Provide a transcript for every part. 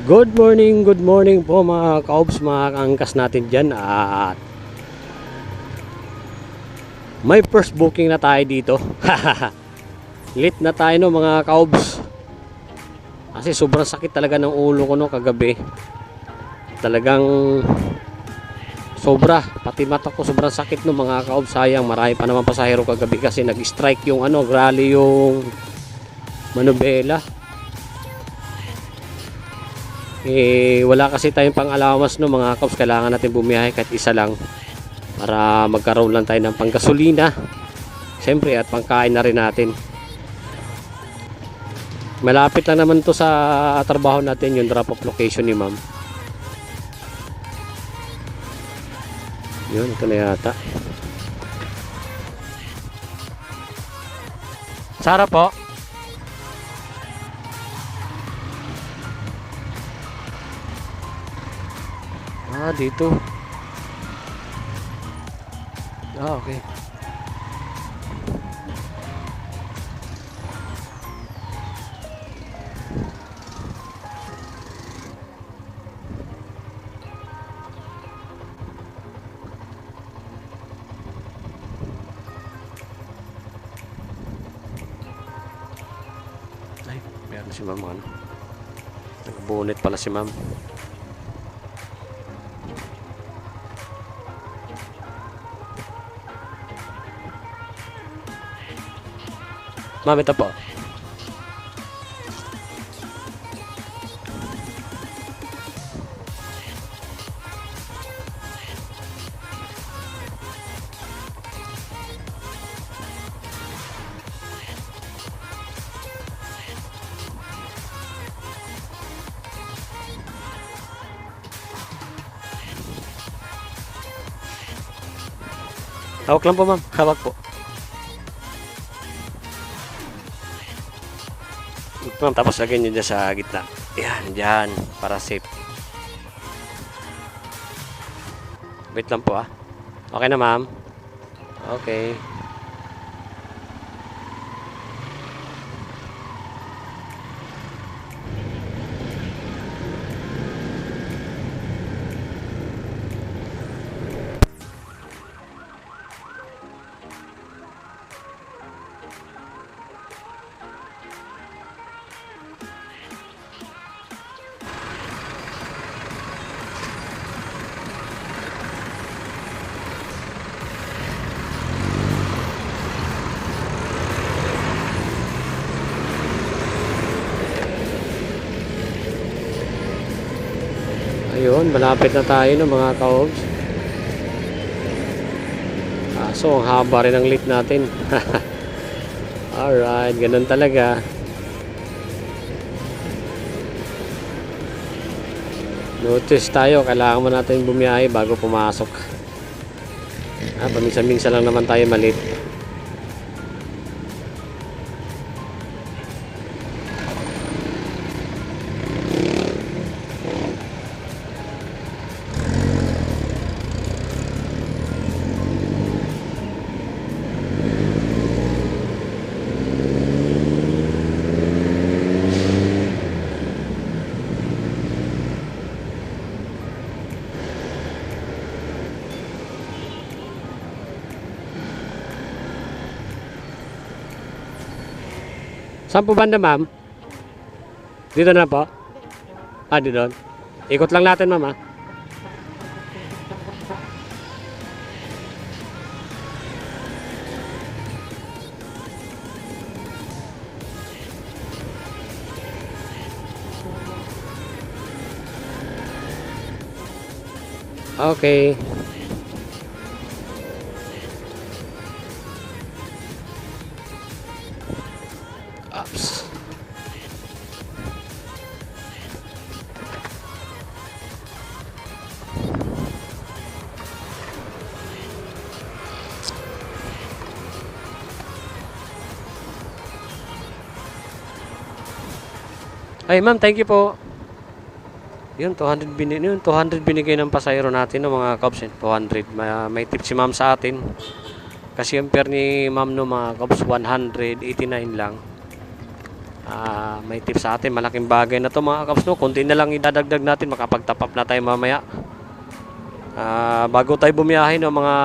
Good morning po mga kaobs, mga kaangkas natin dyan. At may first booking na tayo dito. Late na tayo no mga kaobs, kasi sobrang sakit talaga ng ulo ko no kagabi. Talagang sobra, pati mata ko sobrang sakit no mga kaobs. Sayang, marami pa naman pasahero kagabi kasi nag-strike yung rally yung Manobela. Wala kasi tayong pang-allowance no mga kaobs. Kailangan natin bumiyahe kahit isa lang para magkaroon lang tayo ng panggasolina siyempre, at pangkain na rin natin. Malapit lang naman to sa trabaho natin, yung drop off location ni ma'am. Yun, ito na yata. Sara po. Dito. Okay. Ay, meron si ma'am. Nag-bonnet pala si ma'am. Ma'am, ito po. Hawak lang po ma'am, hawak po. Ma'am, tapos lagyan nyo dyan sa gitna. Yan, dyan, para safe. Wait lang po Okay na ma'am. Okay. Ayun, malapit na tayo no mga kaobs. So ang haba rin ang late natin. Alright, ganun talaga. Notice tayo, kailangan mo natin bumiyahe bago pumasok. Paminsan-minsan lang naman tayo malit. Saan po banda ma'am? Dito na po? Dito. Ikot lang natin ma'am Okay. Ups. Ay ma'am, thank you po. Yun, 200 binigay ng pasahero natin ng mga Cubs. 200. May tip si ma'am sa atin. Kasi yung pair ni ma'am no mga kabs 189 lang. May tips sa atin, malaking bagay na to mga kabs no. Kunti na lang idadagdag natin, makapag-top up na tayo mamaya. Bago tayo bumiyahe no mga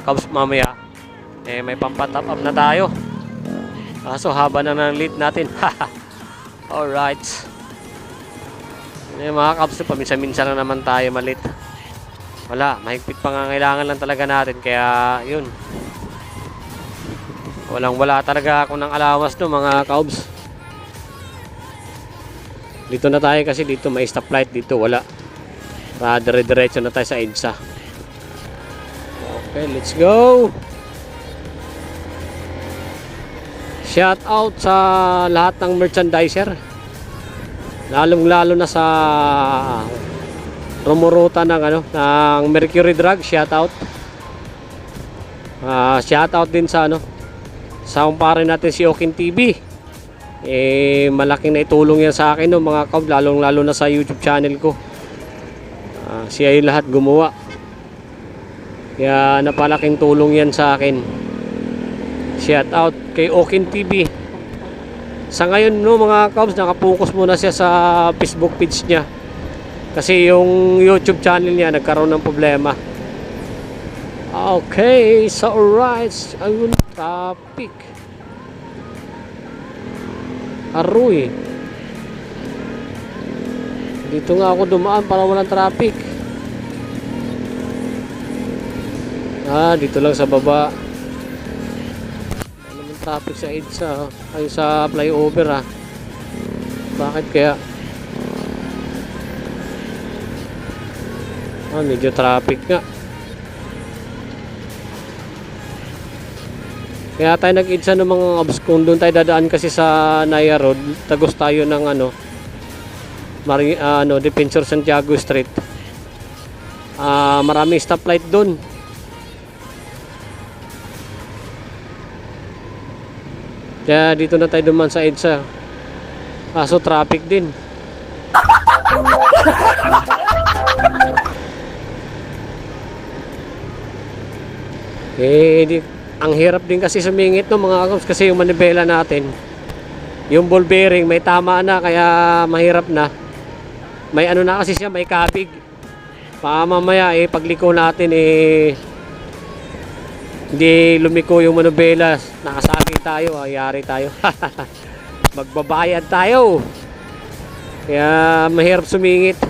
kabs mamaya, may pampa-top up na tayo. So haba na ng lead natin. Alright. Mga kabs, paminsan-minsan na naman tayo malit. Wala, mahigpit pangangailangan lang talaga natin. Kaya yun, wala talaga ako ng alawas no mga kabs. Dito na tayo kasi dito may stoplight, dito wala. Dire-diretso na tayo sa EDSA. Okay, let's go. Shout out sa lahat ng merchandiser, lalong-lalo na sa rumurota ng ng Mercury Drug. Shout out. Shout out din sa sa kumpare natin si Okin TV. Malaking naitulong yan sa akin no mga kaub, lalong-lalo na sa YouTube channel ko. Siya yung lahat gumawa. Kaya napalaking tulong yan sa akin. Shout out kay Okin TV. Sa ngayon no mga kabs, nakapokus muna siya sa Facebook page niya. Kasi yung YouTube channel niya nagkaroon ng problema. Okay, so alright. Ayun, topic. Aroy. Dito nga ako dumaan para walang traffic. Dito lang sa baba. Traffic sa EDSA ay sa flyover Bakit kaya? Medyo traffic nga. Kaya tayo nag-EDSA ng mga abs. Kung doon tayo dadaan kasi sa Naya Road, tagos tayo ng Defensor Santiago Street. Maraming stoplight doon. Kaya dito na tayo duman sa EDSA. So traffic din. Ang hirap din kasi sumingit no mga kabs, kasi yung manibela natin, yung ball bearing may tama na, kaya mahirap na. May na kasi siya, may kabig. Mamaya pagliko natin hindi lumiko yung manibela, nakasagi tayo, yari tayo. Magbabayad tayo. Kaya mahirap sumingit.